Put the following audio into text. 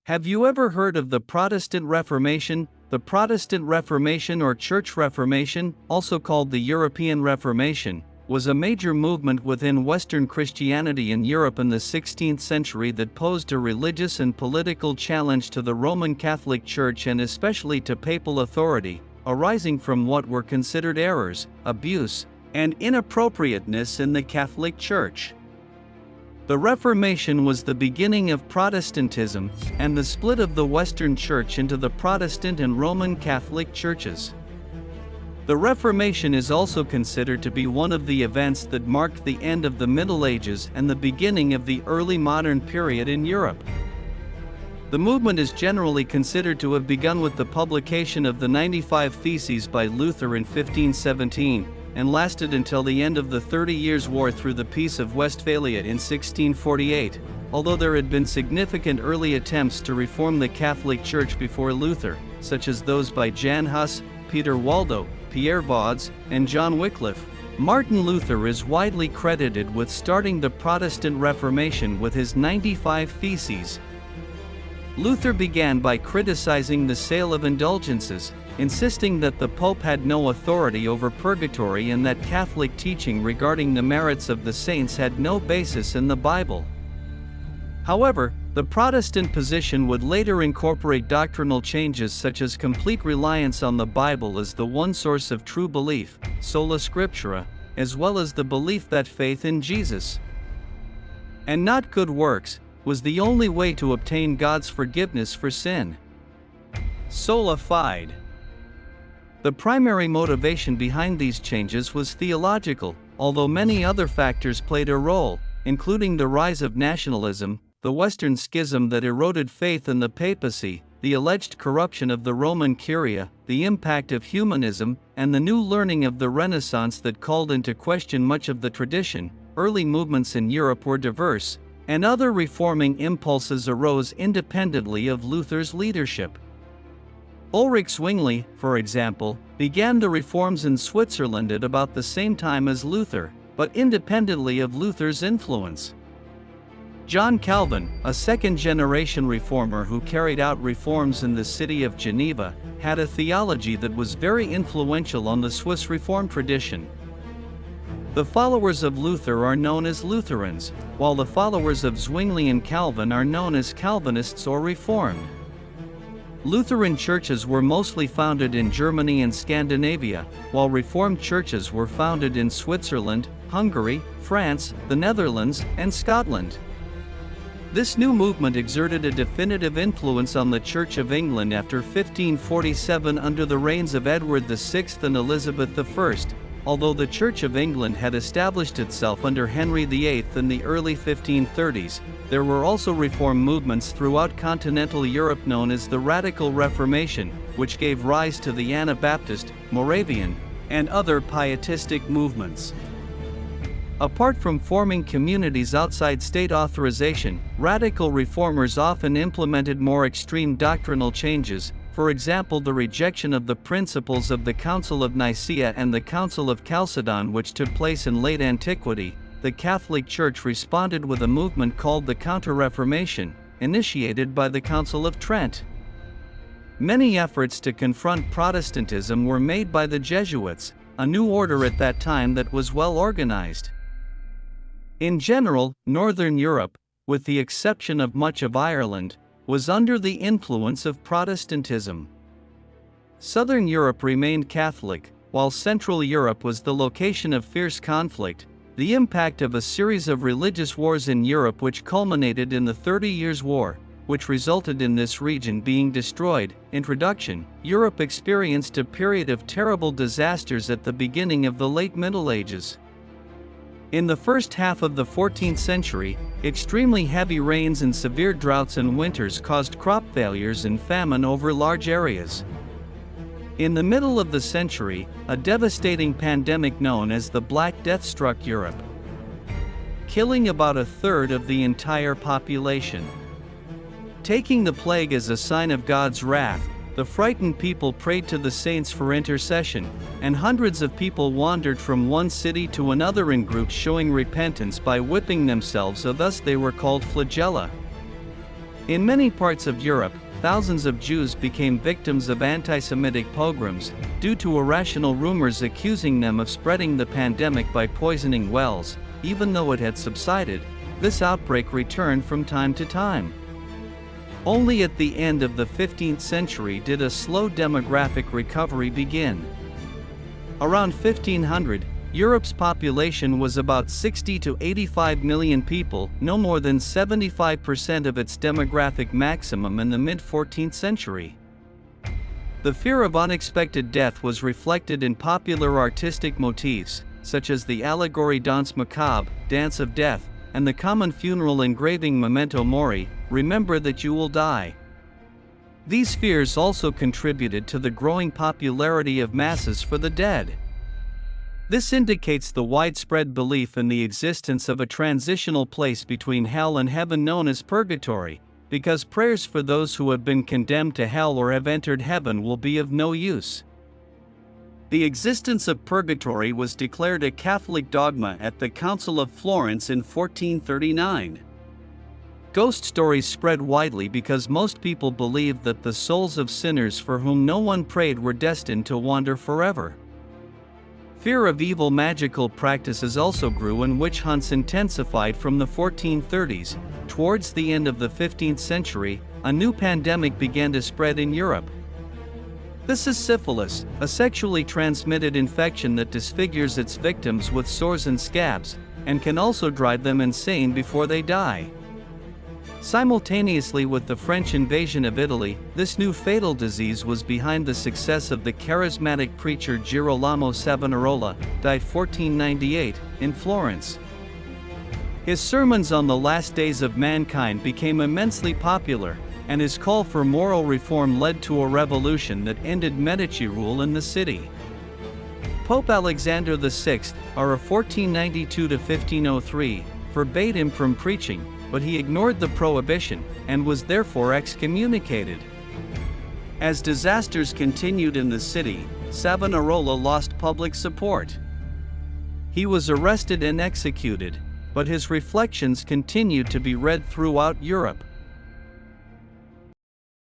Have you ever heard of the Protestant Reformation? The Protestant Reformation or Church Reformation, also called the European Reformation, was a major movement within Western Christianity in Europe in the 16th century that posed a religious and political challenge to the Roman Catholic Church and especially to papal authority, arising from what were considered errors, abuse, and inappropriateness in the Catholic Church. The Reformation was the beginning of Protestantism and the split of the Western Church into the Protestant and Roman Catholic churches. The Reformation is also considered to be one of the events that marked the end of the Middle Ages and the beginning of the early modern period in Europe. The movement is generally considered to have begun with the publication of the 95 Theses by Luther in 1517, and lasted until the end of the 30 Years' War through the Peace of Westphalia in 1648, although there had been significant early attempts to reform the Catholic Church before Luther, such as those by Jan Hus, Peter Waldo, Pierre Vauds, and John Wycliffe. Martin Luther is widely credited with starting the Protestant Reformation with his 95 Theses. Luther began by criticizing the sale of indulgences, insisting that the Pope had no authority over purgatory and that Catholic teaching regarding the merits of the saints had no basis in the Bible. However, the Protestant position would later incorporate doctrinal changes such as complete reliance on the Bible as the one source of true belief, sola scriptura, as well as the belief that faith in Jesus, and not good works, was the only way to obtain God's forgiveness for sin. Sola fide. The primary motivation behind these changes was theological, although many other factors played a role, including the rise of nationalism, the Western schism that eroded faith in the papacy, the alleged corruption of the Roman Curia, the impact of humanism, and the new learning of the Renaissance that called into question much of the tradition. Early movements in Europe were diverse, and other reforming impulses arose independently of Luther's leadership. Ulrich Zwingli, for example, began the reforms in Switzerland at about the same time as Luther, but independently of Luther's influence. John Calvin, a second-generation reformer who carried out reforms in the city of Geneva, had a theology that was very influential on the Swiss Reformed tradition. The followers of Luther are known as Lutherans, while the followers of Zwingli and Calvin are known as Calvinists or Reformed. Lutheran churches were mostly founded in Germany and Scandinavia, while Reformed churches were founded in Switzerland, Hungary, France, the Netherlands, and Scotland. This new movement exerted a definitive influence on the Church of England after 1547 under the reigns of Edward VI and Elizabeth I, although the Church of England had established itself under Henry VIII in the early 1530s. There were also reform movements throughout continental Europe known as the Radical Reformation, which gave rise to the Anabaptist, Moravian, and other pietistic movements. Apart from forming communities outside state authorization, radical reformers often implemented more extreme doctrinal changes, for example the rejection of the principles of the Council of Nicaea and the Council of Chalcedon which took place in late antiquity. The Catholic Church responded with a movement called the Counter-Reformation, initiated by the Council of Trent. Many efforts to confront Protestantism were made by the Jesuits, a new order at that time that was well organized. In general, Northern Europe, with the exception of much of Ireland, was under the influence of Protestantism. Southern Europe remained Catholic, while Central Europe was the location of fierce conflict. The impact of a series of religious wars in Europe which culminated in the 30 Years' War, which resulted in this region being destroyed. Introduction: Europe experienced a period of terrible disasters at the beginning of the late Middle Ages. In the first half of the 14th century, extremely heavy rains and severe droughts and winters caused crop failures and famine over large areas. In the middle of the century, a devastating pandemic known as the Black Death struck Europe, killing about a third of the entire population. Taking the plague as a sign of God's wrath, the frightened people prayed to the saints for intercession, and hundreds of people wandered from one city to another in groups showing repentance by whipping themselves, so thus they were called flagella. In many parts of Europe, thousands of Jews became victims of anti-Semitic pogroms, due to irrational rumors accusing them of spreading the pandemic by poisoning wells. Even though it had subsided, this outbreak returned from time to time. Only at the end of the 15th century did a slow demographic recovery begin. Around 1500, Europe's population was about 60 to 85 million people, no more than 75% of its demographic maximum in the mid-14th century. The fear of unexpected death was reflected in popular artistic motifs, such as the allegory Danse Macabre, Dance of Death, and the common funeral engraving Memento Mori, Remember that you will die. These fears also contributed to the growing popularity of masses for the dead. This indicates the widespread belief in the existence of a transitional place between hell and heaven known as purgatory, because prayers for those who have been condemned to hell or have entered heaven will be of no use. The existence of purgatory was declared a Catholic dogma at the Council of Florence in 1439. Ghost stories spread widely because most people believed that the souls of sinners for whom no one prayed were destined to wander forever. Fear of evil magical practices also grew, and witch hunts intensified from the 1430s. Towards the end of the 15th century, a new pandemic began to spread in Europe. This is syphilis, a sexually transmitted infection that disfigures its victims with sores and scabs, and can also drive them insane before they die. Simultaneously with the French invasion of Italy, this new fatal disease was behind the success of the charismatic preacher Girolamo Savonarola, died 1498, in Florence. His sermons on the last days of mankind became immensely popular, and his call for moral reform led to a revolution that ended Medici rule in the city. Pope Alexander VI, or 1492 to 1503, forbade him from preaching, but he ignored the prohibition, and was therefore excommunicated. As disasters continued in the city, Savonarola lost public support. He was arrested and executed, but his reflections continued to be read throughout Europe.